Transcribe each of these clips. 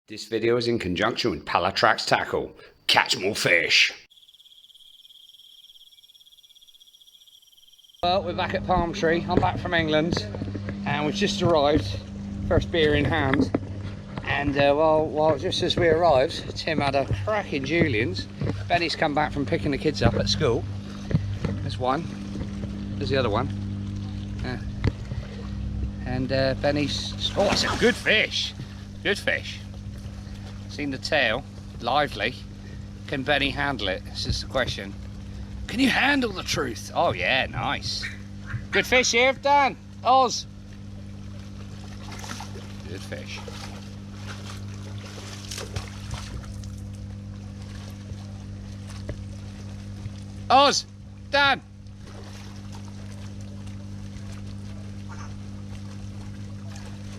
This video is in conjunction with Palatrax Tackle. Catch more fish. Well, we're back at Palm Tree. I'm back from England and we've just arrived. First beer in hand. And well, just as we arrived, Tim had a cracking Julien's. Benny's come back from picking the kids up at school. There's one. There's the other one. And Benny's... Oh, it's a good fish. Good fish. Seen the tail, lively. Can Benny handle it? This is the question. Can you handle the truth? Oh yeah, nice. Good fish here, Dan. Oz. Good fish. Oz, Dan.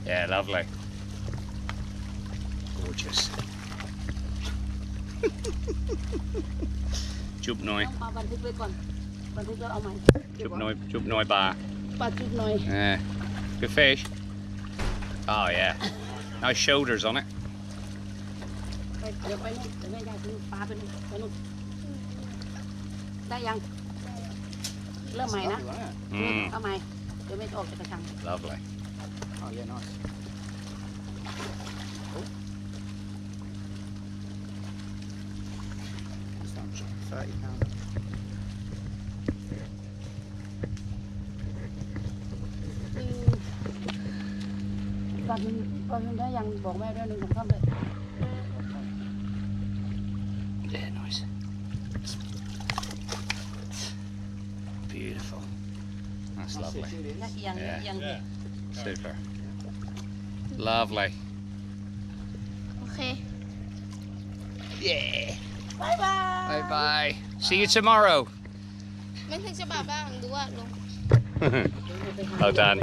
Yeah, lovely. Gorgeous. Chụp nồi. Chụp nồi bà. Yeah. Good fish. Oh yeah. Nice shoulders on it. Lovely. Oh yeah, nice. Oh. This one's £30. Yeah, nice. Beautiful. That's lovely. Yeah. Super. Lovely. Okay. Yeah. Bye bye. Bye bye. See you tomorrow. Oh, Dan.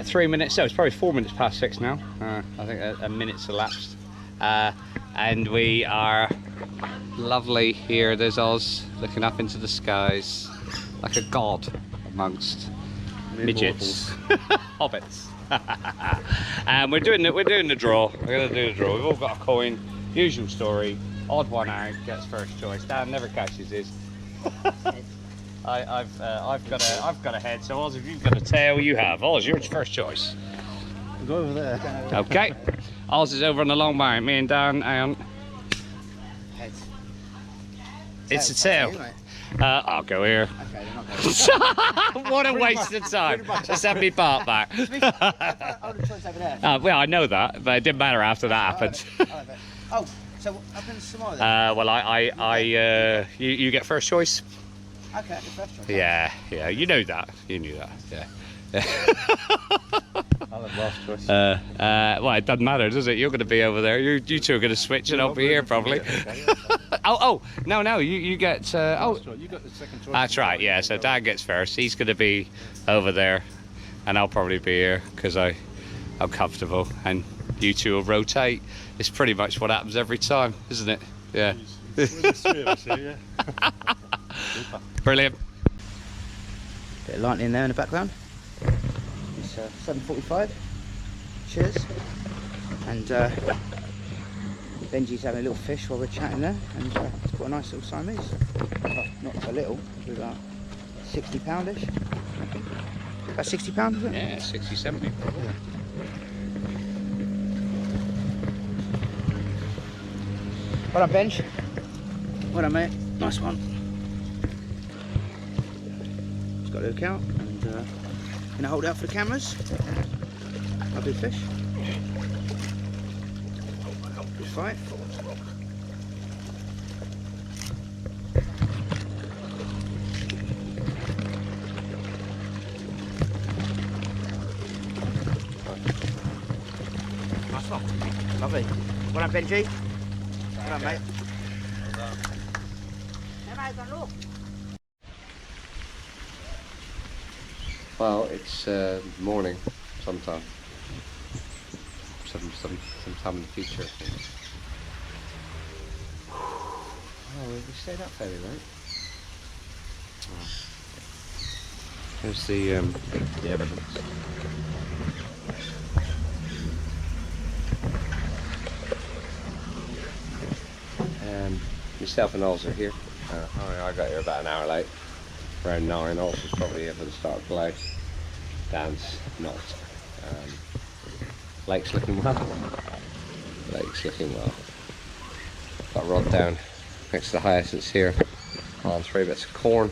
3 minutes. So it's probably 4 minutes past 6 now. I think a minute's elapsed. And we are lovely here. There's Oz looking up into the skies like a god amongst midgets, hobbits. And we're doing the draw. We're gonna do the draw. We've all got a coin. Usual story. Odd one out gets first choice. Dan never catches his. I've got a head. So Oz, if you've got a tail, you have. Oz, yours first choice. Go over there. Okay. Oz is over on the long line. Me and Dan and Heads. it's a tail. I'll go here. Okay, they're not going. What a waste of time. Let's have me part back. I would have choice over there. Well, I know that, but it didn't matter after that happened. Oh, so what happens tomorrow then? Well, you get first choice. Okay, the first choice. Yeah, you knew that. You knew that. Yeah. I'll have last choice. Well, it doesn't matter, does it? You're going to be over there. You two are going to switch, and I'll be here probably. No, you get. You got the second choice. That's right. Yeah. So Dan gets first. He's going to be over there, and I'll probably be here because I'm comfortable, and you two will rotate. It's pretty much what happens every time, isn't it? Yeah. Brilliant. Bit of lightning there in the background. It's 7:45. Cheers. And Benji's having a little fish while we're chatting there, and it's got a nice little Siamese. Well, not so little, we're about 60 poundish. About 60 pounds, isn't it? Yeah, 60, 70 probably. Yeah. Well done, Benj. Well done, mate. Nice one. Just got to look out and gonna hold out for the cameras. Lovely fish. Good fight. Nice one. Lovely. Well done, Benji. Well done, mate. Well, it's morning sometime. Sometime in the future, I think. Oh, we stayed up fairly late. Oh. There's the evidence. Myself and Oz are here. I got here about an hour late. Around 9. Oz was probably here for the start of play. Dan's not. Lake's looking well. Lake's looking well. Got a rod down next to the hyacinths here. On 3 bits of corn.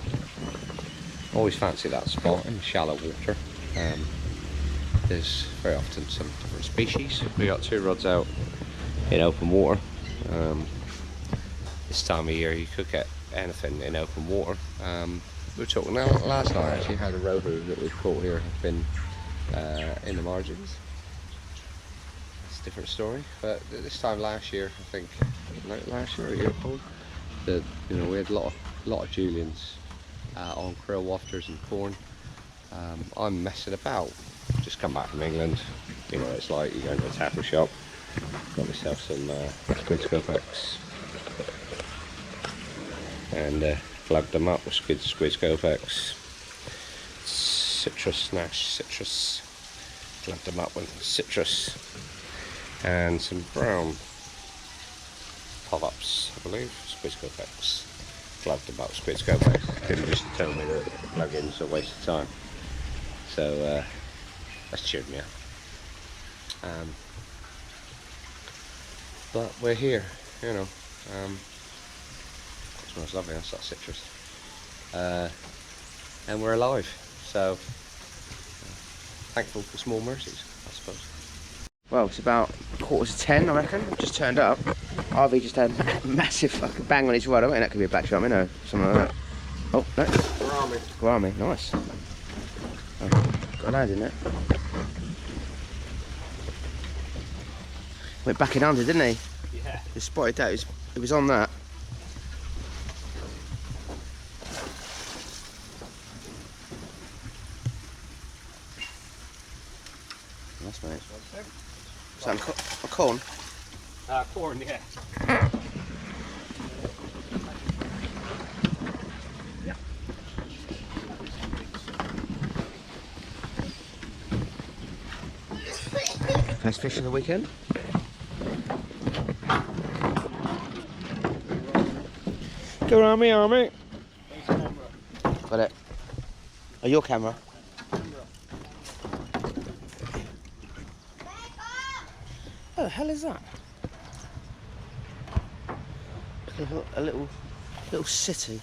Always fancy that spot in shallow water. There's very often some different species. We got 2 rods out in open water. This time of year you could get anything in open water. We were talking last night actually how the rohu that we've caught here have been in the margins. It's a different story, but this time last year, I think, last year or a year ago, we had a lot of juliens on krill wafters and corn. I'm messing about. Just come back from England. You know what it's like. You go into a tackle shop. Got myself some squid scopex and plugged them up with squid scopex, citrus, plugged them up with citrus and some brown pop-ups, I believe, squid scopex. Plugged them up with squid scopex. Didn't just tell me that plug-ins are a waste of time. So that's cheered me up. But we're here, you know. It smells lovely, that's that citrus. And we're alive, so thankful for small mercies, I suppose. Well, it's about 10:15, I reckon. I've just turned up. Harvey just had a massive fucking bang on his rod. I reckon that could be a black shark, or something like that. Oh, no. Guarami, nice. Oh, got a load in it. Went back in under, didn't he? Yeah. He spotted that. It was on that. Nice, mate. Is that a corn? Corn, yeah. First fish of the weekend. Go on me, army. Got it. Oh, your camera. What the hell is that? A little city.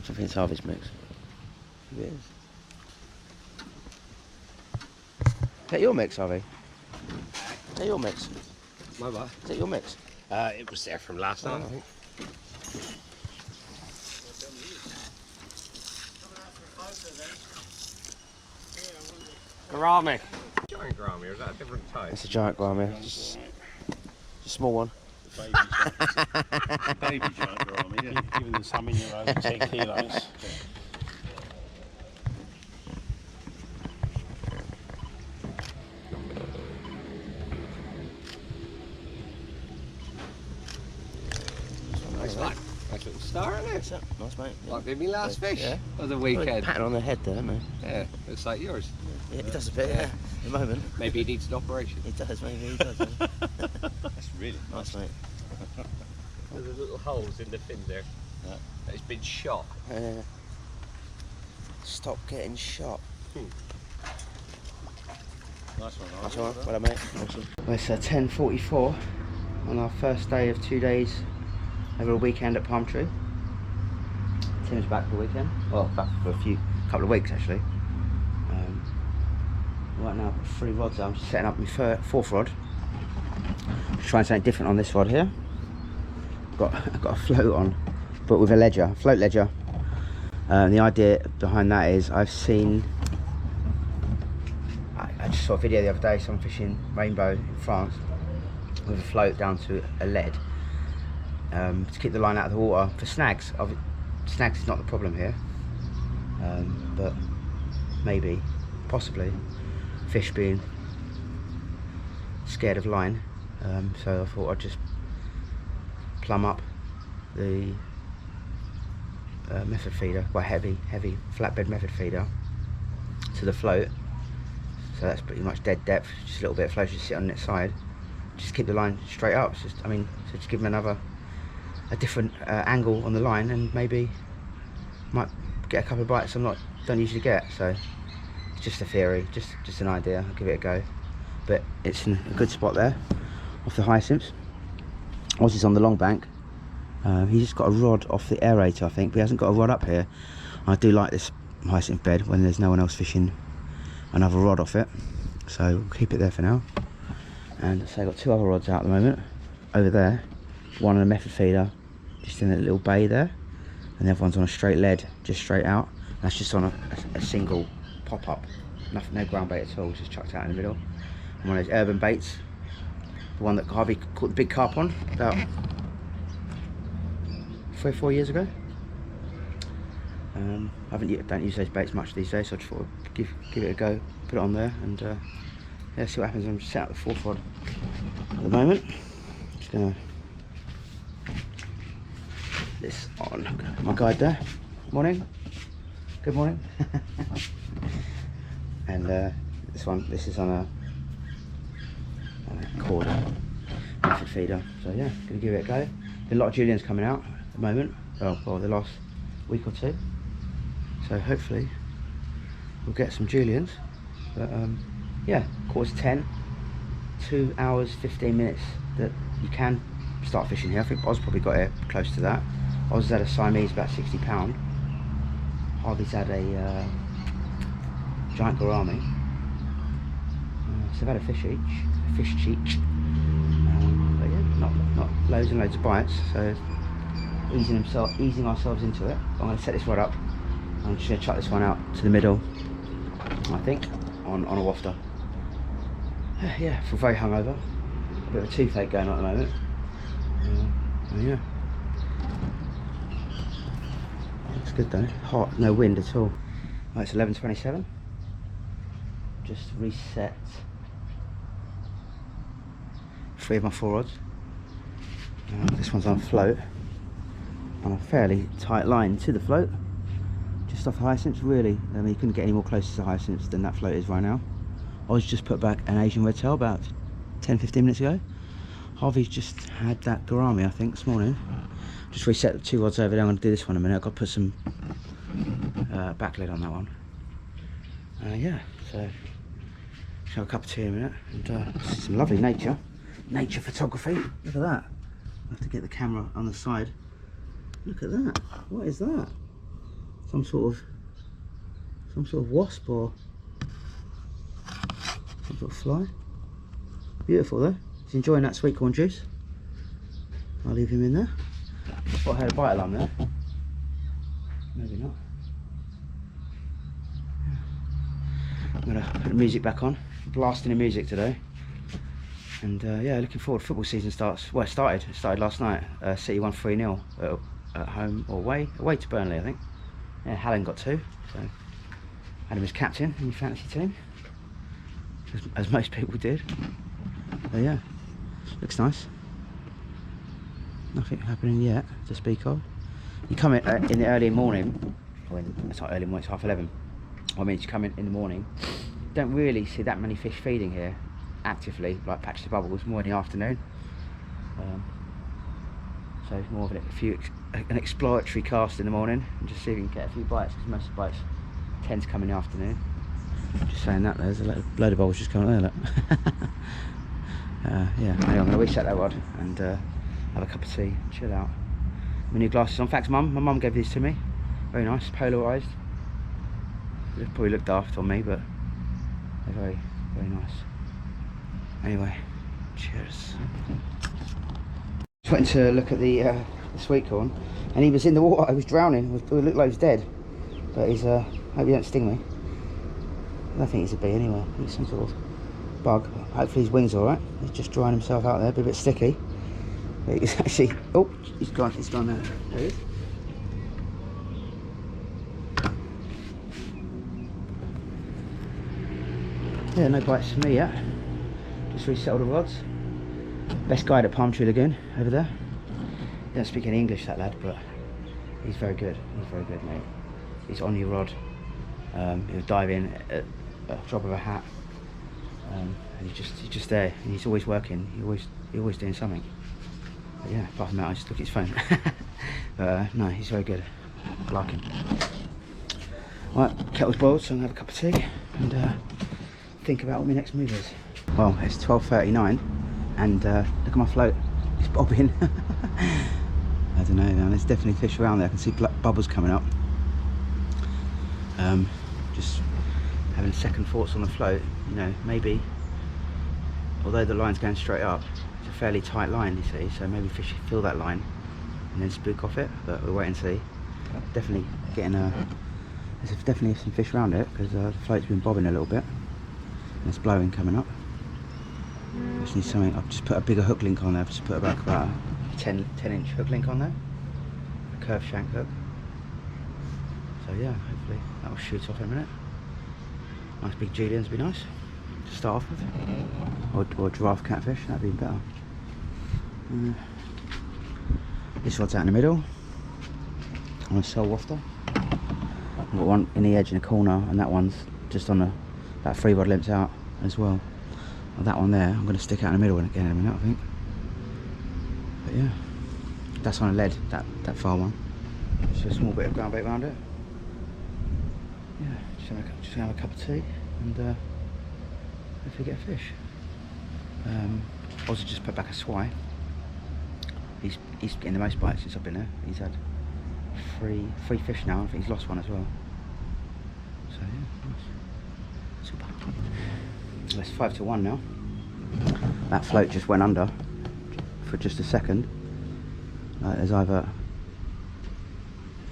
I think it's Harvey's mix. It is. Is that your mix, Harvey? Is that your mix? My what? Is that your mix? It was there from last night, I think. Gourami. Giant gourami, or is that a different type? It's a giant gourami, just a small one. Baby giant gourami, yeah. Even the salmon you're over 10 kilos. Nice one. Nice little star, isn't it? Nice, mate. Yeah. Like maybe last fish Yeah. of the Got a weekend. pattern on the head there, isn't Yeah, it's like yours. he? Yeah, he does a bit, yeah. At the moment. Maybe he needs an operation. He does, maybe he does. Yeah. That's really Nice, mate. There's little holes in the fin there. Yeah. It's been shot. Stop getting shot. nice one. That's all right. Well done, mate. Well, it's 10:44 on our first day of 2 days over a weekend at Palm Tree. Tim's back for the weekend. Well, back for a couple of weeks actually. Right now I've got 3 rods out. I'm just setting up my 4th rod. Just trying something different on this rod here. I've got a float on, but with a float ledger. The idea behind that is I just saw a video the other day, someone fishing rainbow in France with a float down to a lead to keep the line out of the water for snags. Snags is not the problem here, but maybe, possibly, fish being scared of line. So I thought I'd just plumb up the method feeder, quite heavy flatbed method feeder to the float, So that's pretty much dead depth, just a little bit of flow, just sit on its side. Just keep the line straight up. It's just, I mean, so just give them a different angle on the line, and maybe might get a couple of bites don't usually get. So it's just a theory, just an idea. I'll give it a go. But it's in a good spot there, off the hyacinths. Oz is on the long bank. He's just got a rod off the aerator, I think, but he hasn't got a rod up here. I do like this hyacinth bed when there's no one else fishing another rod off it, so we'll keep it there for now. And so I've got 2 other rods out at the moment, over there, one on a method feeder just in a little bay there, and the other one's on a straight lead just straight out. That's just on a single pop-up, no ground bait at all, just chucked out in the middle. And one of those urban baits, the one that Harvey caught the big carp on about 3 or 4 years ago. I don't use those baits much these days, so I just thought I'd give it a go, put it on there, and yeah, see what happens. I'm just set out the 4th rod at the moment. Just gonna put this on my guide there. Morning. Good morning. And this is on a cord method feeder. So yeah, gonna give it a go. A lot of juliens coming out at the moment. Well, the last week or 2. So hopefully we'll get some juliens. But yeah, 10:15, 2 hours 15 minutes that you can start fishing here. I think Oz probably got here close to that. Oz had a Siamese about 60 £. Harvey's had a giant gourami. So they've had a fish cheek. But yeah, not loads and loads of bites. So easing ourselves into it. I'm going to set this rod up. I'm just going to chuck this one out to the middle, I think, on a wafter. Yeah, I feel very hungover. A bit of a toothache going on at the moment. Yeah. Looks good though. Hot, no wind at all. Right, it's 11:27. Just reset 3 of my 4 rods. This one's on float, on a fairly tight line to the float, just off the hyacinths. Really, I mean, you couldn't get any more close to the hyacinths than that float is right now. I was just put back an Asian red tail about 10-15 minutes ago. Harvey's just had that gourami, I think, this morning. Just reset the 2 rods over there. I'm going to do this one in a minute. I've got to put some back lid on that one. Yeah, so just have a cup of tea in a minute, and some lovely nature photography. Look at that. I have to get the camera on the side. Look at that. What is that? Some sort of wasp or some sort of fly. Beautiful though. He's enjoying that sweet corn juice. I'll leave him in there. I thought I heard a bite alarm there. Maybe not. I'm gonna put the music back on. Blasting the music today. And yeah, looking forward. Football season starts. Well, it started last night. City won 3-0 at home or away to Burnley, I think. Yeah, Hallen got 2. So had him as captain in your fantasy team, as most people did. But yeah, looks nice. Nothing happening yet to speak of. You come in the early morning. It's not early morning. It's 11:30. I mean, you come in the morning. Don't really see that many fish feeding here actively, like patches of bubbles. More in the afternoon. So it's more of an exploratory cast in the morning, and just see if you can get a few bites, because most of the bites tend to come in the afternoon. Just saying that, there's a load of bubbles just coming there. Look. Yeah. Anyway, I'm going to reset that rod and have a cup of tea, chill out. My new glasses on. In fact, my mum gave these to me. Very nice, polarised. They probably look daft on me, but they're very, very nice. Anyway, cheers. Just went to look at the sweet corn, and he was in the water. He was drowning. It looked like he was dead, but he's. Hope he don't sting me. I don't think he's a bee anyway. I think he's some sort of bug. Hopefully his wings are alright. He's just drying himself out there, a bit sticky. But he's actually. Oh, he's gone there. There he is. Yeah, no bites for me yet. Just resettled the rods. Best guide at Palm Tree Lagoon over there. He doesn't speak any English, that lad, but he's very good. He's very good, mate. He's on your rod. He'll dive in at a drop of a hat. And he's just there. And he's always working. He's always doing something. But yeah, apart from that, I just look at his phone. But no, he's very good. I like him. Right, kettle's boiled, so I'm gonna have a cup of tea and think about what my next move is. Well, it's 12:39, and look at my float. It's bobbing. I don't know, man. There's definitely fish around there. I can see bubbles coming up. Just having second thoughts on the float. You know, maybe, although the line's going straight up, it's a fairly tight line, you see. So maybe fish feel that line and then spook off it. But we'll wait and see. Definitely getting there's definitely some fish around it because the float's been bobbing a little bit. And it's blowing coming up. Just need something. I've just put a bigger hook link on there. I've just put about a 10-inch hook link on there. A curved shank hook. So yeah, hopefully that will shoot off in a minute. Nice big Julians would be nice to start off with. Or giraffe catfish, that'd be better. This rod's out in the middle. On a cell wafter. I've got one in the edge in the corner, and that one's just on that 3 rod limps out as well. And that one there, I'm going to stick out in the middle again in a minute, I think. But yeah, that's on a lead, that far one. Just a small bit of ground bait around it. Yeah, just gonna have a cup of tea and hopefully get a fish. Also just put back a swai. He's getting the most bites since I've been there. He's had three fish now. I think he's lost one as well. So yeah, nice. Super. Well, it's 5-1 now. That float just went under for just a second. There's either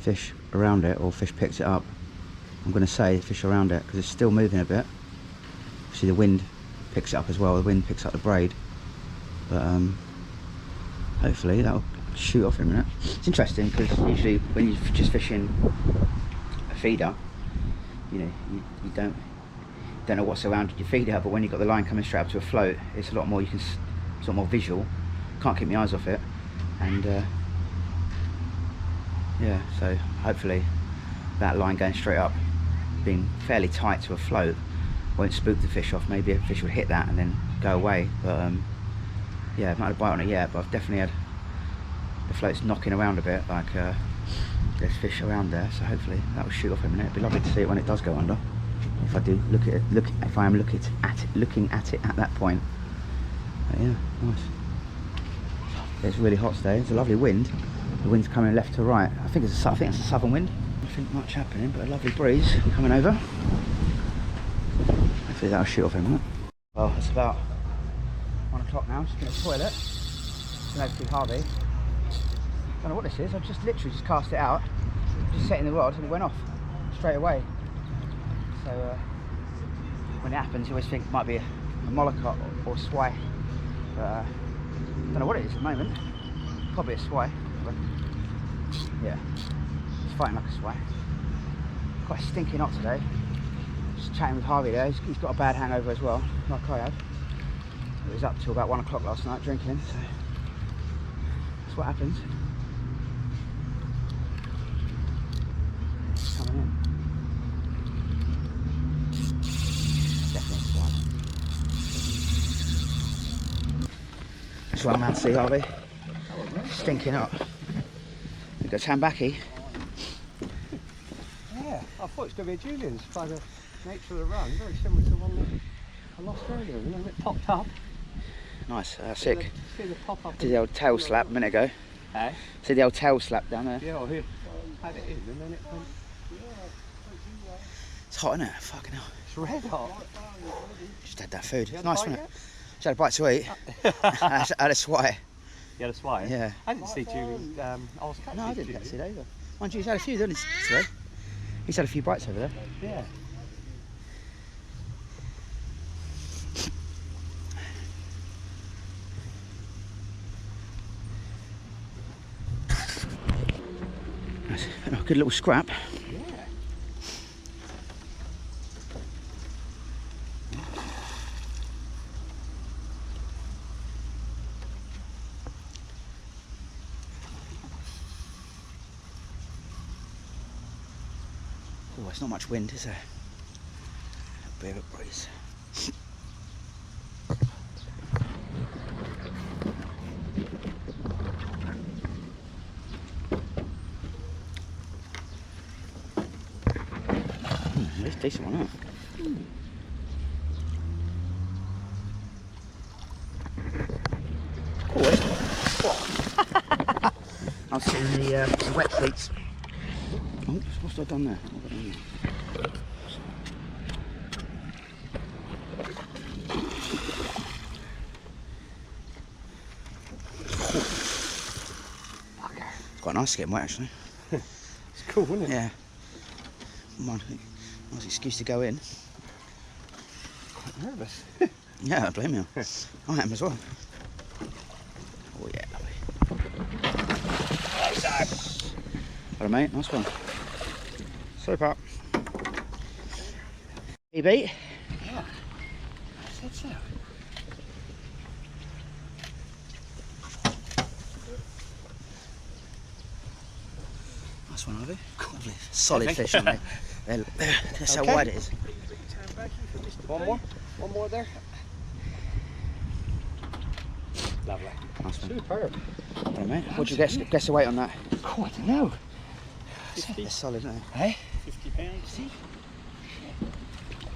fish around it or fish picks it up. I'm going to say fish around it because it's still moving a bit. See, the wind picks it up as well. The wind picks up the braid. But hopefully that'll shoot off in a minute. It's interesting because usually when you're just fishing a feeder, you know, you don't know what's around your feeder, but when you've got the line coming straight up to a float, it's a lot more, it's a lot more visual. Can't keep my eyes off it. And yeah, so hopefully that line going straight up, being fairly tight to a float, won't spook the fish off. Maybe a fish will hit that and then go away. But yeah, I've not had a bite on it yet, but I've definitely had the floats knocking around a bit, like there's fish around there. So hopefully that will shoot off in a minute. It'd be lovely to see it when it does go under. If I do if I am looking at it at that point. But yeah, nice. It's really hot today. It's a lovely wind. The wind's coming left to right. I think it's a southern wind. Nothing much happening, but a lovely breeze coming over. Hopefully that'll shoot off in a minute. Well, it's about 1 o'clock now. I'm just going to toilet. It's over to Harvey. Don't know what this is. I've just literally just cast it out, just setting the rod, and it went off straight away. So when it happens, you always think it might be a mollicot or swai. But don't know what it is at the moment. Probably a swai. But yeah, it's fighting like a swai. Quite stinking hot today. Just chatting with Harvey there. He's got a bad hangover as well, like I have. He was up till about 1 o'clock last night drinking, so that's what happens. Coming in. Definitely a swai. That's what I'm out to see, Harvey. Stinking hot. We've got Tambaqui. Yeah, I thought it was going to be a Julian's by the nature of the run, very similar to the one that I lost earlier, you know, it popped up. Nice, sick. See the pop up. Did the old tail slap a minute ago. Eh? See the old tail slap down there? Yeah, well, here. Had it in and then it went. It's hot, isn't it? Fucking hell. It's red hot. Just had that food. You It's had a nice, bite wasn't it? Just had a bite to eat. I had a swai. You had a swai? Yeah. I didn't see Julian. I was catching. No, I didn't catch it either. Mind you, he's had a few, didn't he, today? He's had a few bites over there. Yeah. Nice. A good little scrap. Yeah. Oh, it's not much wind, is there? A bit of a breeze. It's a decent one, huh? Cool, isn't it? I'm sitting in the wet seats. Oh, what's I done there? What have I done there? It's quite nice to get wet, actually. It's cool, isn't it? Yeah. Nice excuse to go in. Quite nervous. Yeah, I blame you. I am as well. Oh yeah, lovely. Hello mate, nice one. Super. PB? Yeah. I said so. Nice one, Harvey. Lovely. Solid fish, aren't they? That's how wide it is. One more there. Lovely. Nice one. Superb. Hello mate. What'd you guess the weight on that? Oh, I don't know. They're solid, aren't they? Hey? 50 pounds. See?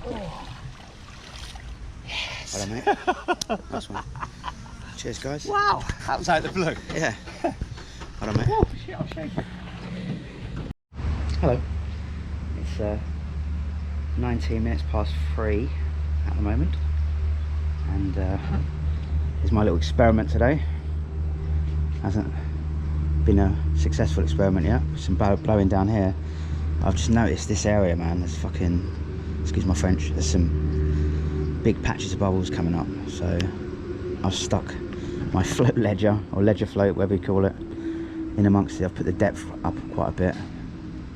Oh. Hello mate. Nice one. Cheers guys. Wow, that was out of the blue. Yeah. Hello mate. Oh, shit, I'll shake it. Hello. It's 19 minutes past 3 at the moment, and here's my little experiment today. Hasn't been a successful experiment yet. Some blowing down here. I've just noticed this area, man. There's fucking, excuse my French, there's some big patches of bubbles coming up. So I've stuck my float ledger, or ledger float, whatever you call it, in amongst it. I've put the depth up quite a bit,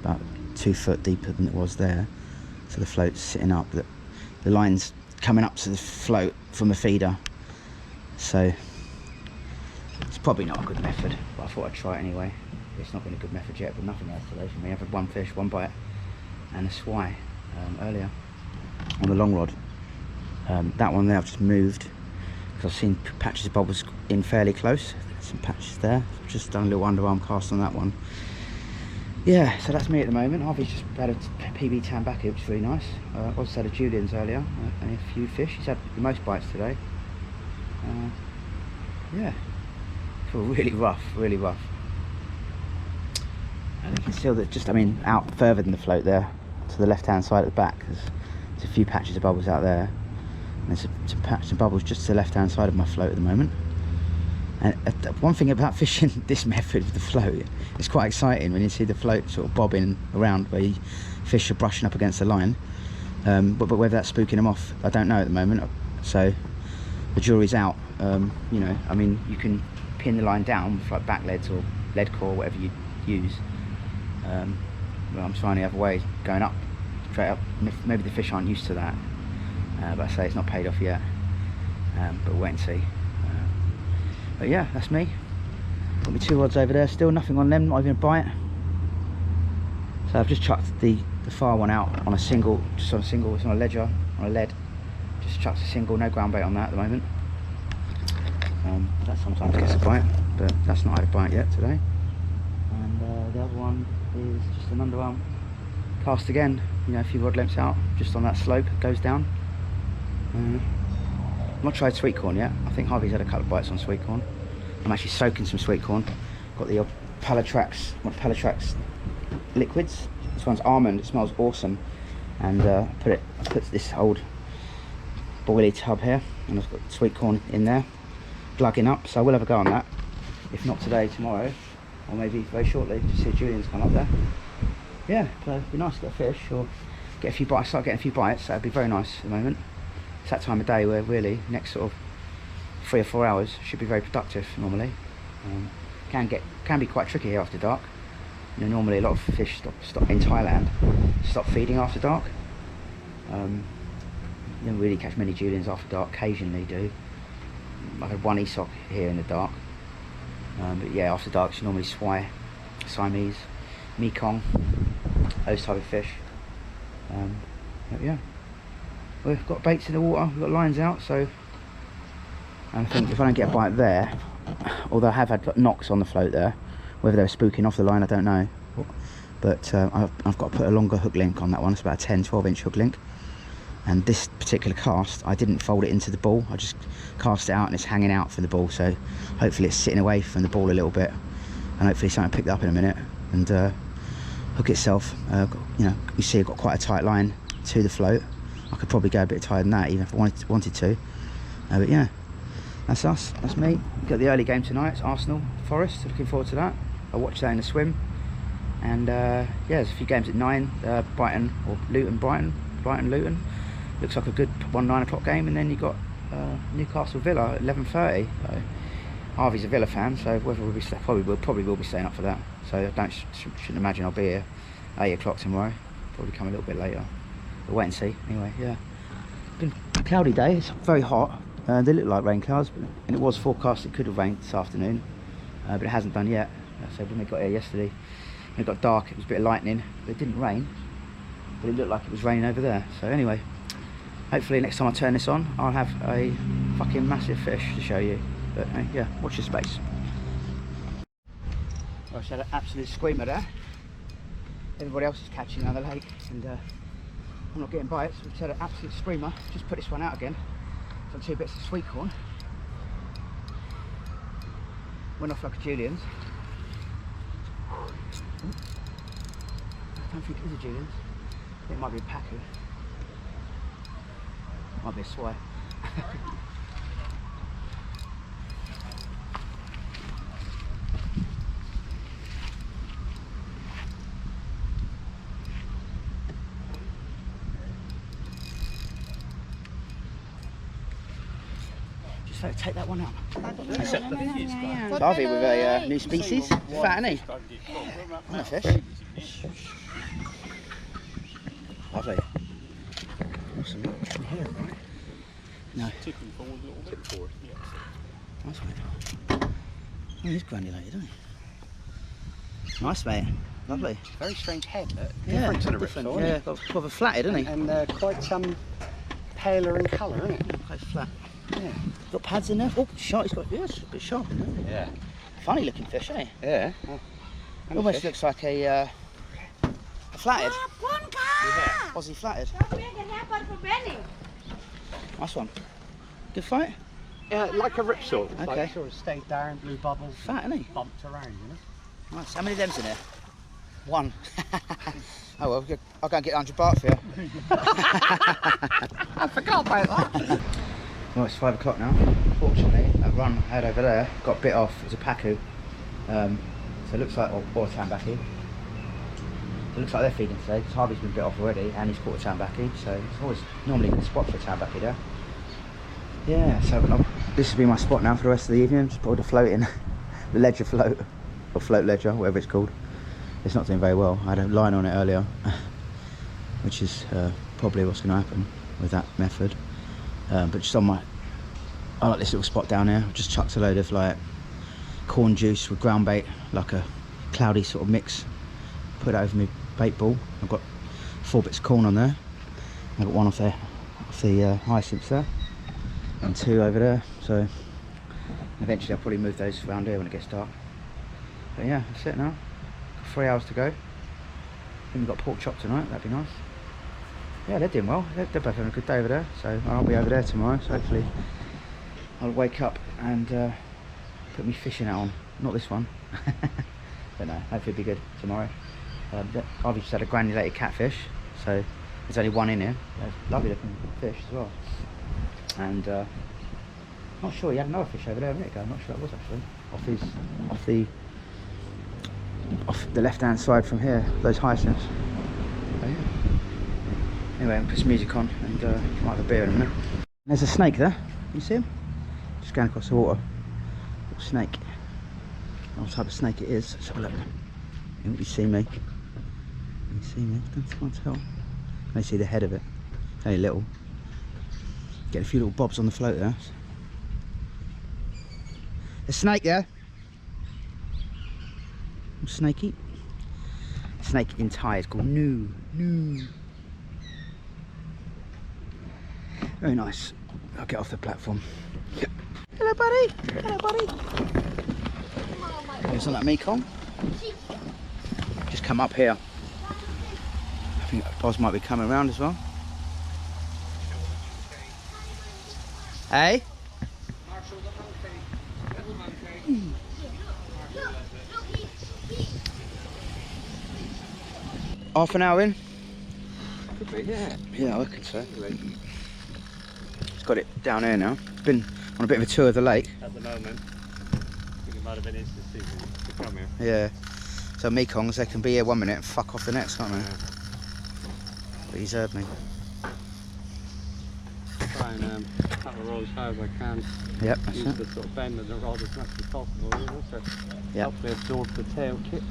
about 2 foot deeper than it was there, so the float's sitting up. The line's coming up to the float from the feeder, so it's probably not a good method, but I thought I'd try it anyway. It's not been a good method yet, but nothing else today for me. I've had one fish, one bite, and a swai earlier on the long rod. That one there I've just moved because I've seen patches of bubbles in fairly close. Some patches there. I've just done a little underarm cast on that one. Yeah, so that's me at the moment. Harvey's just had a PB Tambaqui, which is really nice. Also had a Julian's earlier, and a few fish. He's had the most bites today. Yeah, feel really rough, really rough. And you can see that just, I mean, out further than the float there, to the left-hand side at the back, there's a few patches of bubbles out there. And there's some patches of bubbles just to the left-hand side of my float at the moment. And one thing about fishing this method with the float, it's quite exciting when you see the float sort of bobbing around where fish are brushing up against the line. But whether that's spooking them off, I don't know at the moment. So the jury's out. You know, I mean, you can pin the line down with like back leads or lead core, whatever you use. Well, I'm trying the other way, going up, straight up. Maybe the fish aren't used to that. But I say it's not paid off yet. But we'll wait and see. But yeah, that's me. Got my 2 rods over there, still nothing on them, not even a bite. So I've just chucked the far one out on a single, just on a single, it's on a ledger, on a lead. Just chucked a single, no ground bait on that at the moment. That sometimes gets a bite, but that's not had a bite yet today. And the other one is just an underarm cast again, you know, a few rod lengths out, just on that slope, it goes down. I've not tried sweet corn yet. I think Harvey's had a couple of bites on sweet corn. I'm actually soaking some sweet corn. Got the Palatrax liquids. This one's almond. It smells awesome. And I put this old boilie tub here, and I've got sweet corn in there, glugging up. So I will have a go on that. If not today, tomorrow, or maybe very shortly. Just see Julian's come up there. Yeah, so it'd be nice to get a fish or get a few bites. Start getting a few bites. That'd be very nice at the moment. It's that time of day where really next sort of 3 or 4 hours should be very productive normally. Can be quite tricky here after dark. You know, normally a lot of fish stop in Thailand, stop feeding after dark. You don't really catch many Julians after dark, occasionally do. I've had one Esoc here in the dark. But yeah, after dark it's normally swai, Siamese, Mekong, those type of fish. But yeah. We've got baits in the water, we've got lines out, so I think if I don't get a bite there, although I have had knocks on the float there, whether they're spooking off the line I don't know, but I've got to put a longer hook link on that one. It's about a 10-12 inch hook link. And this particular cast, I didn't fold it into the ball. I just cast it out and it's hanging out from the ball. So hopefully it's sitting away from the ball a little bit. And hopefully something will pick it up in a minute. And hook itself, you know, you see I've got quite a tight line to the float. I could probably go a bit tighter than that even if I wanted to. But yeah, that's us, that's me. We've got the early game tonight, it's Arsenal, Forest, looking forward to that. I'll watch that in the swim. And yeah, there's a few games at 9, Brighton or Luton, Brighton, Luton. Looks like a good 9 o'clock game, and then you got Newcastle Villa at 11:30. So Harvey's a Villa fan, so whether we'll be probably will be staying up for that. So I shouldn't imagine I'll be here 8 o'clock tomorrow. Probably come a little bit later. But wait and see. Anyway, yeah. Been a cloudy day. It's very hot. They look like rain clouds, and it was forecast it could have rained this afternoon, but it hasn't done yet. So when we got here yesterday, when it got dark, it was a bit of lightning, but it didn't rain. But it looked like it was raining over there. So anyway. Hopefully next time I turn this on, I'll have a fucking massive fish to show you. But yeah, watch your space. I just had an absolute screamer there. Everybody else is catching on the lake, and I'm not getting bites. We've had an absolute screamer. Just put this one out again. Done 2 bits of sweet corn. Went off like a Julien's. I don't think it is a Julien's. It might be a Pacu. Might be a sway. Just like take that one out. Harvey with a new species. Fat, isn't he? On a fish. Lovely. Awesome. Here, right? No. Tip him forward a little bit. Tip forward, yeah. Nice, mate. Oh, he's granulated, isn't he? Nice, mate. Lovely. Very strange head, look. Yeah, Different to the different. ripsaw. Yeah, got proper flatted, isn't he? And quite paler in colour, isn't it? Quite flat. Yeah. Got pads in there. Oh, sharp. He's got, yes, a bit sharp in there. Yeah. Funny looking fish, eh? Yeah. Almost looks like a flatted. Yeah. Aussie flatted. Make it happen for Benny. Nice one. Good fight. Yeah, like a ripsaw. Okay. Like sort of stayed down, blue bubbles. Fat, isn't he? Bumped around, you know. Nice. How many of them's in there? 1. Oh well, I'll go and get 100 baht for you. I forgot about that. Well, it's 5 o'clock now. Fortunately, that run I had over there got bit off. It was a Pacu. So it looks like, or Tambaqui. It looks like they're feeding today because Harvey's been bit off already and he's caught a Tambaqui, so it's always normally a good spot for a Tambaqui there. Yeah, so this will be my spot now for the rest of the evening. Just put a float in, the ledger float, or float ledger, whatever it's called. It's not doing very well. I had a line on it earlier, which is probably what's going to happen with that method. But just on I like this little spot down here. I've just chucked a load of like corn juice with ground bait, like a cloudy sort of mix. Put it over my bait ball. I've got 4 bits of corn on there. I've got one off the hyacinths there, and 2 over there. So eventually I'll probably move those around here when it gets dark. But yeah, that's it now. Got 3 hours to go. I think we've got pork chop tonight. That'd be nice. Yeah, they're doing well. They're both having a good day over there. So I'll be over there tomorrow. So hopefully I'll wake up and put me fishing out on. Not this one. But no, hopefully it'll be good tomorrow. I've just had a granulated catfish, so there's only 1 in here. Lovely looking fish as well. And not sure, he had another fish over there a minute ago. I'm not sure that was actually off the left hand side from here. Those hyacinths. Oh, yeah. Anyway, I'll put some music on and might have a beer in a minute. There's a snake there. You see him? Just going across the water. Little snake. I don't know what type of snake it is. Let's have a look. You see me? You see me? I can't tell. I see the head of it. It's only little. Get a few little bobs on the float there. A snake there. Snakey. Snake in Thai is called Nu. Very nice. I'll get off the platform. Hello, buddy. Hello, buddy. It's on that Mekong. Just come up here. I think Oz might be coming around as well. Hey? Half an hour in? Could be, yeah. Yeah, I reckon so. It's got it down here now. Been on a bit of a tour of the lake. At the moment, I think it might have been his decision to come here. Yeah. So Mekongs, they can be here 1 minute and fuck off the next, can't they? Yeah. But he's heard me. Try and cut the rod as high as I can. Yep, that's Use it. the sort of bend of the rod as much as possible, you know, to Yep. hopefully absorb the tail kicks.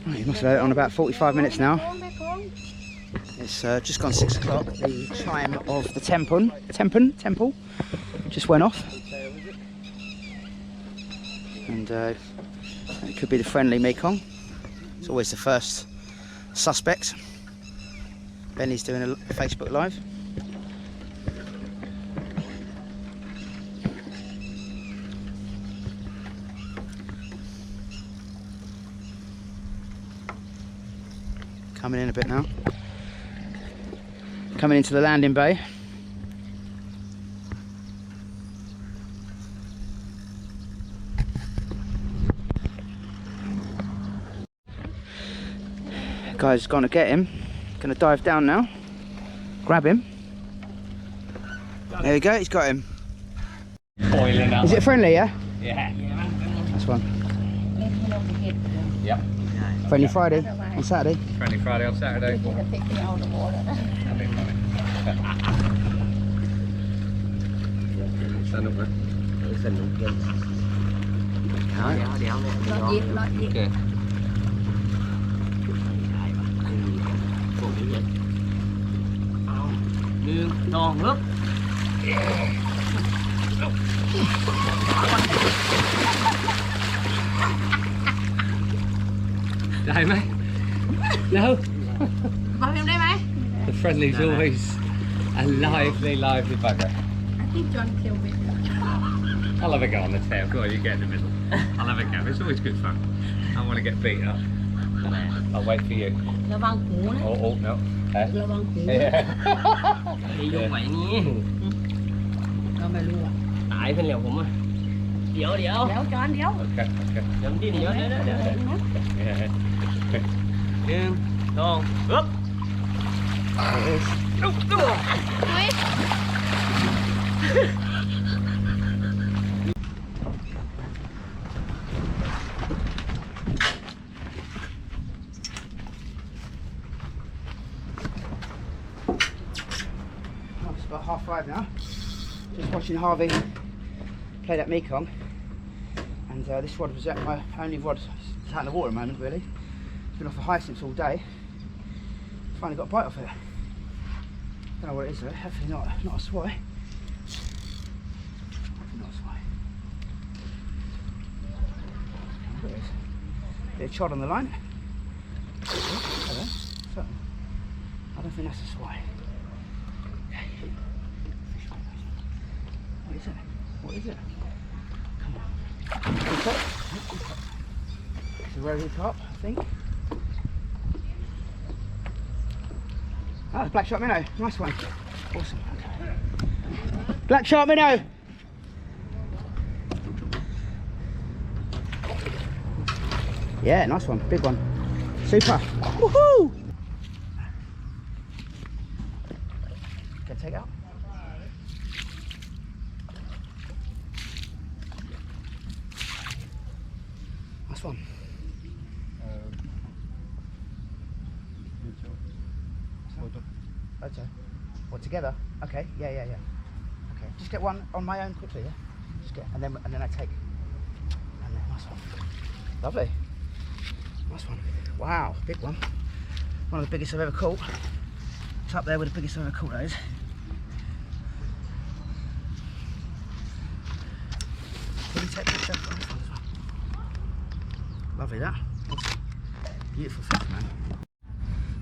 Right, you must have had it on about 45 minutes now. It's just gone 6 o'clock. The chime of the temple just went off. And it could be the friendly Mekong. It's always the first suspect. Benny's doing a Facebook Live. Coming in a bit now. Coming into the landing bay. Guy's gonna get him. Gonna dive down now. Grab him. There we go, he's got him. Boiling up. Is it friendly, yeah? Yeah. That's one. Yep. Friendly Friday on Saturday. Friendly Friday on Saturday. That'd be funny. Stand up there. Okay. Đây mate. No. Bao nhiêu đây mày? The friendly's always a lively bugger. I think John killed me. I'll have a go on the tail. Go on, you get in the middle. I'll have a go. It's always good fun. I want to get beat up. I'll wait for you. Là vòng cú đấy. Oh, no. Là vòng cú. Yeah. Đi vô vậy nhé. Rồi mày luôn à? Tại bên liều cũng á. Điệu. Đéo cho anh đéo. Okay. Nhắm đi nhớ đấy. Yeah. Đừng. Con. Úp. It's about 5:30 now. Just watching Harvey play that Mekong. And this rod was my only rod that's out in the water at the moment, really. It's been off a hyacinth all day. Finally got a bite off it. Don't know what it is though, hopefully not a swai. Hopefully not a swai. There it is. Bit of chod on the line. Hello. So, I don't think that's a swai. What is it? What is it? Come on. It's a rosy carp, I think. Ah, black shark minnow. Nice one. Awesome. Okay. Black shark minnow. Yeah, nice one. Big one. Super. Woohoo! Can I take it out? Nice one. Okay. What, together? Okay. Yeah. Okay. Just get one on my own quickly. Yeah. Just get, and then I take. And then nice one. Lovely. Nice one. Wow, big one. One of the biggest I've ever caught. It's up there with the biggest I've ever caught. Those. Can you take the stuff on this one as well? Lovely that. Awesome. Beautiful fish, man.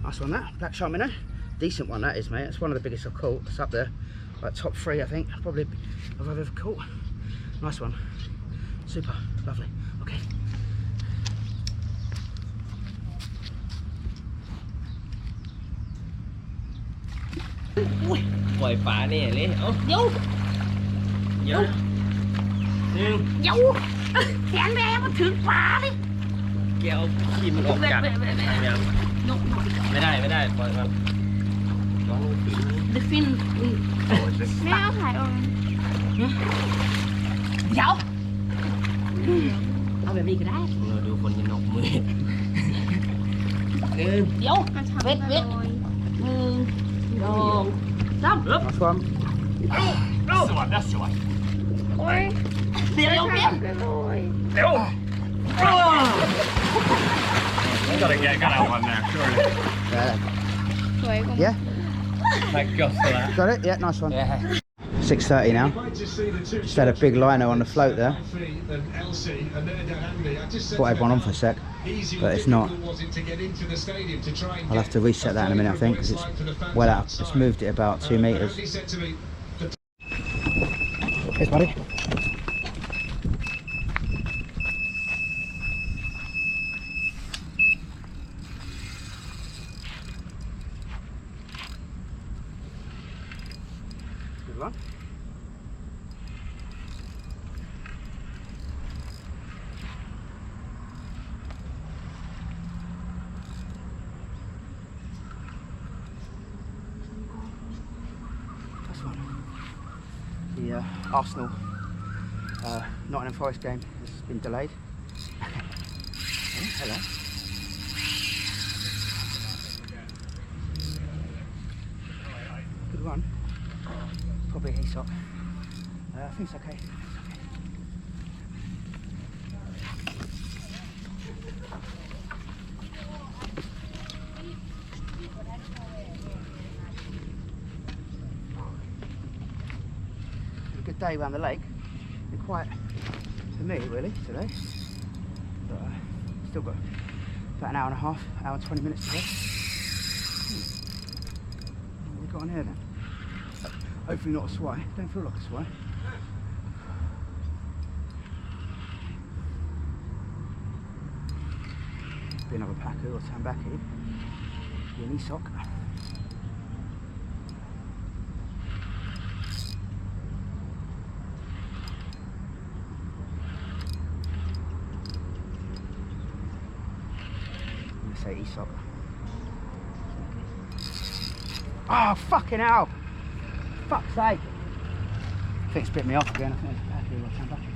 Nice one that. Black shark minnow. Decent one that is, mate. It's one of the biggest I've caught. It's up there, like top 3, I think. Probably I've ever caught. Nice one. Super. Lovely. Okay. ปล่อยปลาเนี่ยเลยเอ้า Vô เดี๋ยว Vô Khẹn ra mà thượng phá đi แกเอาขี้มันออกจากยัง Vô ไม่ได้ปล่อยมันน้องขี้มัน The fin แม่เอาถ่ายออก Vôเอาแบบนี้ก็ได้ เราดูคนจะนกมือ Vô มันทำ Vết, มา vết. โดย 1 2 3 Nice one. สวัสดีสวัสดี โอ้ย Tiêu vô ทำ tiếp กันเลย You gotta get that one now, surely. Yeah. สวยกว่า Yeah. Thank God for that. Got it? Yeah, nice one. 6:30 now. Just had a big lino on the float there. Thought I had one on for a sec, but it's not. I'll have to reset that in a minute, I think, because it's well out. It's moved it about 2 metres. Here's buddy. Good one. That's one. The Arsenal Nottingham Forest game has been delayed. Oh, hello. Good one. Probably a sock. I think it's okay. A good day around the lake. Been quiet for me really today. But still got about an hour and a half, hour and 20 minutes to go. What have we got on here then? Hopefully not a swai. Don't feel like a swai. Be another pacu or tambaqui. Be an esoc. I'm gonna say esoc. Oh fucking hell! Fuck's sake! I think it's bit me off again. I think it's pacu or tambaqui.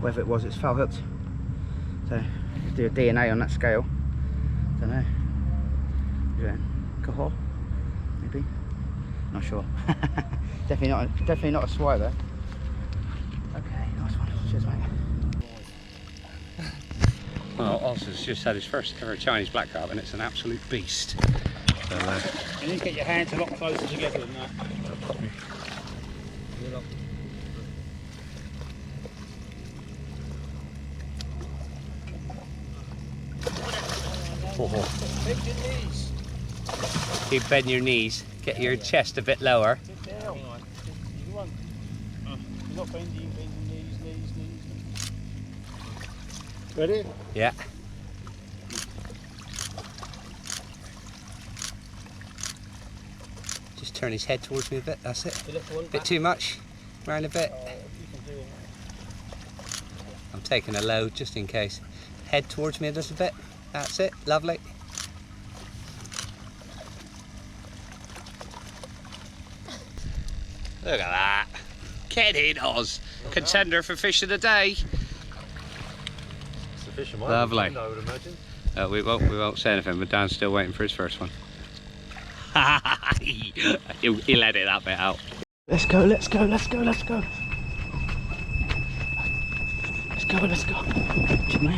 Whatever it was, it's foul hooked. So do a DNA on that scale. Don't know. Yeah, coho, maybe. Not sure. definitely not a swai though. Okay, nice one. Cheers, mate. Well, Oz has just had his first ever Chinese Black Carp, and it's an absolute beast. So, You need to get your hands a lot closer together than that. keep bending your knees, get your chest a bit lower. You're not bending, knees. Ready? Yeah. Just turn his head towards me a bit, that's it. Bit too much, round a bit. I'm taking a load just in case. Head towards me a little bit, that's it, lovely. Look at that. Get in, Oz. Contender for fish of the day. Lovely. I would imagine. We won't say anything, but Dan's still waiting for his first one. He'll edit that bit out. Let's go. Let's go. Jimmy.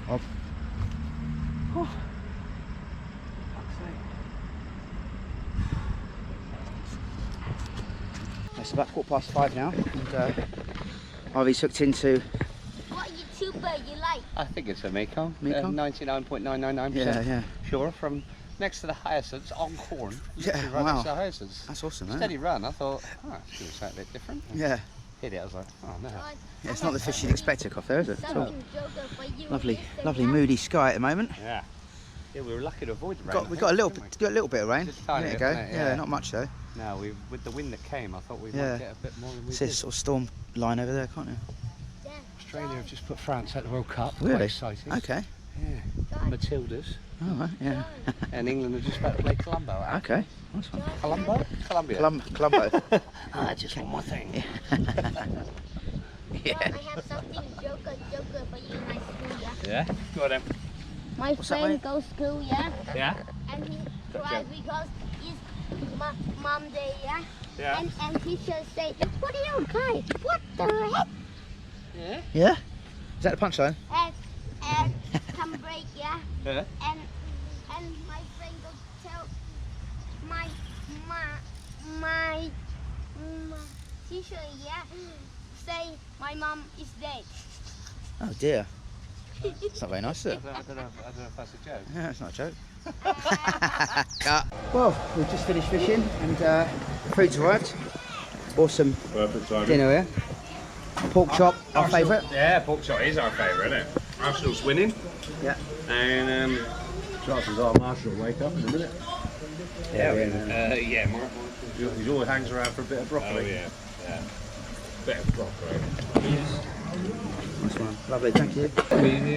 Up. Oh. It's about 5:15 now, and Harvey's hooked into. What YouTuber you like? I think it's a Mekong. Mekong? 99.999% Yeah. sure, from next to the hyacinths on corn. Yeah, Literally right wow. next to the hyacinths. That's awesome, man. Steady run. I thought, it's going to sound a bit different. Yeah. hit it. I was like, oh no. Yeah, it's not the fish you'd expect to cough there, is it? At all. Something joker for you. Lovely, Listen, lovely yeah? moody sky at the moment. Yeah. Yeah, we were lucky to avoid the rain. We got a little bit of rain. Just A tiny minute bit, ago. wasn't it? Yeah, not much though. No, with the wind that came, I thought we Yeah. might get a bit more than we It's did. this sort of storm line over there, can't you? Yeah. Australia have just put France at the World Cup. Really? Quite exciting. Okay. Yeah. Matildas. Oh, right, yeah. And England are just about to play Colombo. Okay, nice one. Colombo? Colombia. Colombo. Ah, just one more thing. Yeah. I have something joker for you in my school, yeah? Yeah? Go on then. My What's that, friend mate? goes school, yeah? Yeah? And he cried because it's mom day, yeah? Yeah. And teacher say, what are you crying? What the heck? Yeah? Yeah? Is that the punchline? And come break, yeah? Yeah. And my friend go tell my teacher, yeah? Say my mom is dead. Oh dear. It's not very nice, is it? I don't know if that's a joke. Yeah, it's not a joke. Cut. Well, we've just finished fishing and the food's arrived. Awesome Perfect timing. dinner here. Pork chop, our favourite. Yeah, pork chop is our favourite, isn't it? Arsenal's winning. Yeah. And chances are Marshall will wake up in a minute. Yeah, Mark. He always hangs around for a bit of broccoli. Oh, yeah. Yeah. Bit of broccoli. Nice one. Lovely, thank you.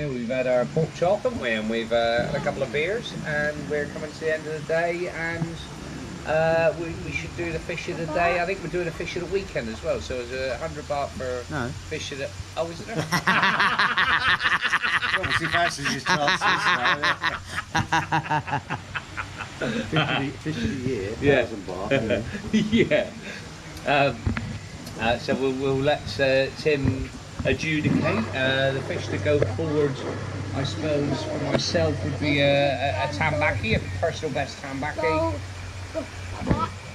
We've had our pork chop, haven't we? And we've had a couple of beers, and we're coming to the end of the day, and we should do the fish of the day. I think we're doing a fish of the weekend as well, so it's 100 baht for No. fish of the... Oh, is it there? Obviously fancies his chances. Fish of the year, 1,000 baht. Yeah. So we'll let Tim adjudicate the fish to go forward. I suppose for myself would be a tambaqui, a personal best tambaqui,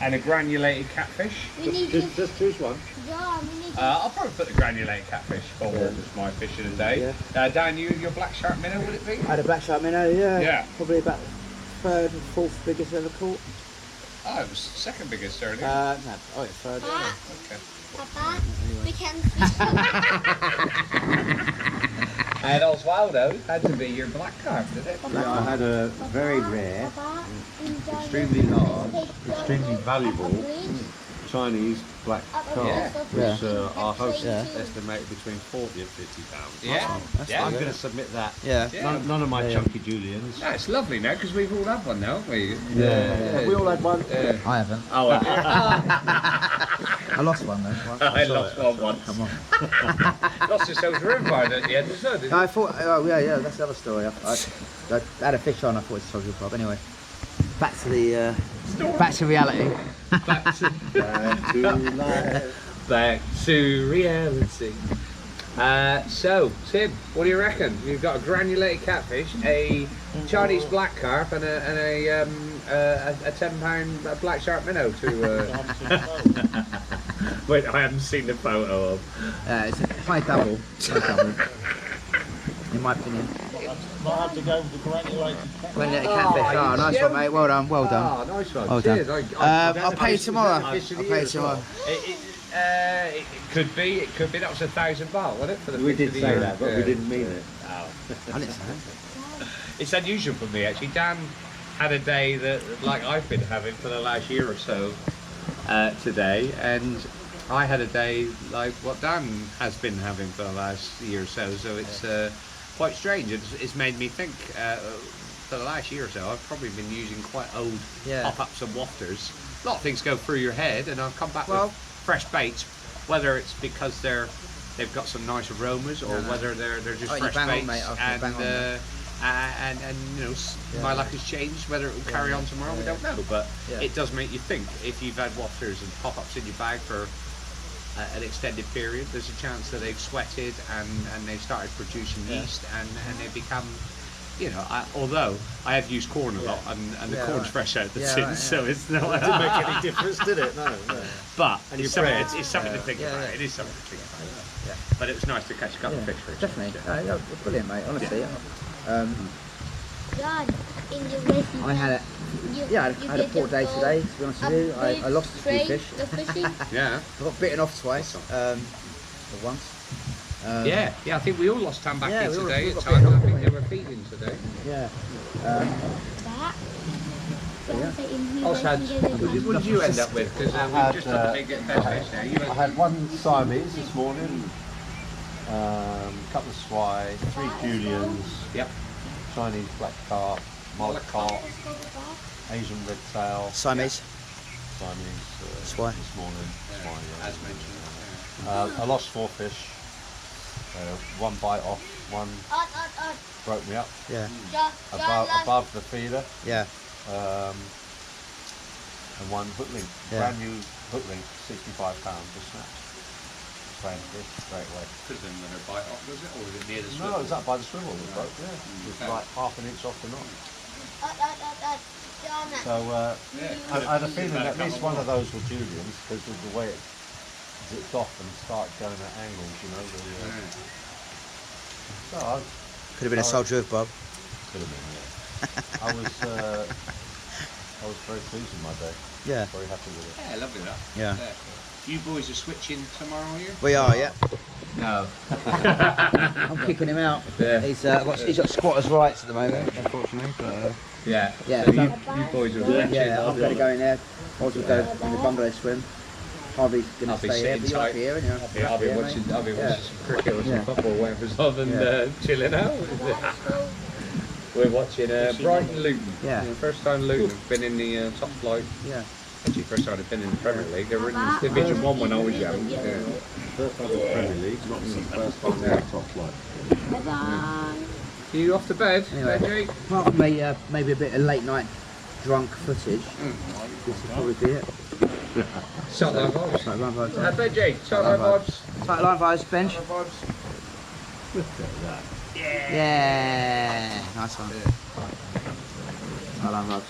and a granulated catfish. We need to, Just choose one. yeah, we need to. I'll probably put the granulated catfish forward as my fish of the day. Dan, your black shark minnow, would it be? I had a black shark minnow, yeah. Yeah. Probably about third or fourth biggest ever caught. Oh, it was second biggest earlier. No, oh, it's third. Papa, Okay. Papa, we can fish. And Osvaldo had to be your black carp, did it? Yeah, I had a very rare, extremely large, extremely valuable Chinese Black Carp, Yeah. which our host Yeah. estimated between 40 and 50 pounds. Yeah. Yeah. I'm going to submit that. Yeah. Yeah. None of my Yeah. chunky Julians. No, it's lovely now because we've all had one now, haven't we? Have we all had one? I haven't. Oh, I lost one though. I lost one once. Come on. Lost yourselves riverside at the end as well, didn't I thought, oh yeah, that's the other story. I had a fish on, I thought it was a soldier club. Anyway, back to the, back to reality. Back to life. Back to reality. So, Tim, what do you reckon? You've got a granulated catfish, a Chinese black carp, and a £10 black shark minnow to. Wait, I haven't seen the photo of. It's a high double. In my opinion. Might have to go with the granulated catfish. Granulated catfish. Oh, nice one, mate. Well done. Well done. Oh, nice one. Well done. Cheers. I'll pay you tomorrow. I'll pay you tomorrow. It could be. That was 1,000 baht, wasn't it? For the We fish did of the say year? that, but we didn't mean it. Oh. I didn't say that. It's unusual for me actually. Dan had a day that, like I've been having for the last year or so today, and I had a day like what Dan has been having for the last year or so. So it's quite strange. It's made me think. For the last year or so, I've probably been using quite old pop-ups and wafters. A lot of things go through your head, and I've come back with fresh baits. Whether it's because they've got some nice aromas, or whether they're just fresh baits, and you know, my luck has changed. Whether it will carry on tomorrow, we don't know. But it does make you think. If you've had wafters and pop-ups in your bag for an extended period, there's a chance that they've sweated and they've started producing yeast, and they become. You know, although I have used corn a lot, and the corn's fresh out the tin, so it's not. It didn't make any difference, did it? No. But And it's something to think about. It is something to think about. But it was nice to catch a couple of fish for it. Definitely. Brilliant, mate. Honestly. God, in the recipe. I had Yeah, I had a poor day today, to be honest with you. I lost a few fish. Yeah. I got bitten off twice, or once. Yeah, I think we all lost Tambaqui yeah, we all- today we at got times. bitten I off, think didn't they were feeding today. Yeah. What did you end up with? Because I we've just had a big fish now. You I had one Siamese this morning, couple of swai, 3 Julians, Yep. Chinese Black Carp, Mullet Carp, Asian Red Tail, Siamese. Siamese Swai. this morning. Swai, yeah. As mentioned. I lost 4 fish. One bite off, one broke me up Yeah. above the feeder, Yeah. and one hook link, Yeah. brand new hook link, 65 pounds, just snapped. Playing fish straight away. Could have been her bite off, was it? Or was it near the No, it was up by the swivel, it broke, yeah. It was like half an inch off the knot. So I had a feeling that at least one of those were Julians, because of the way it zipped off and started going at angles, you know. So Could have been a soldier of Bob. could have been, yeah. I was very pleased with my day. Yeah. Very happy with it. Yeah, lovely that. Yeah. You boys are switching tomorrow here? We are, yeah. No. I'm kicking him out. Yeah. He's got squatters' rights at the moment, unfortunately. But, Yeah. yeah. So you boys are yeah, I'm going to go in there. Oz will go in the bungalow swim. Harvey's going to I'll be stay here. sitting But you're up tight. here, and you're Yeah, I'll be here, watching. mate. I'll be watching some cricket or some Yeah. football, whatever's on, and Yeah. chilling out. We're watching Brighton Luton. Yeah. First time Luton have been in the top flight. Yeah. Actually, first time they've been in the Premier League. They were in Division 1 when I was young. Yeah. First time in the Premier League, not the first time in the top flight. Are you off to bed, Anyway. Jake? Apart from maybe a bit of late night drunk footage, this will probably be it. Shot line vibes. Tight line vibes. Bed, Jake. Shot line vibes. Tight line vibes, bench. Yeah. Nice one. Tight line vibes.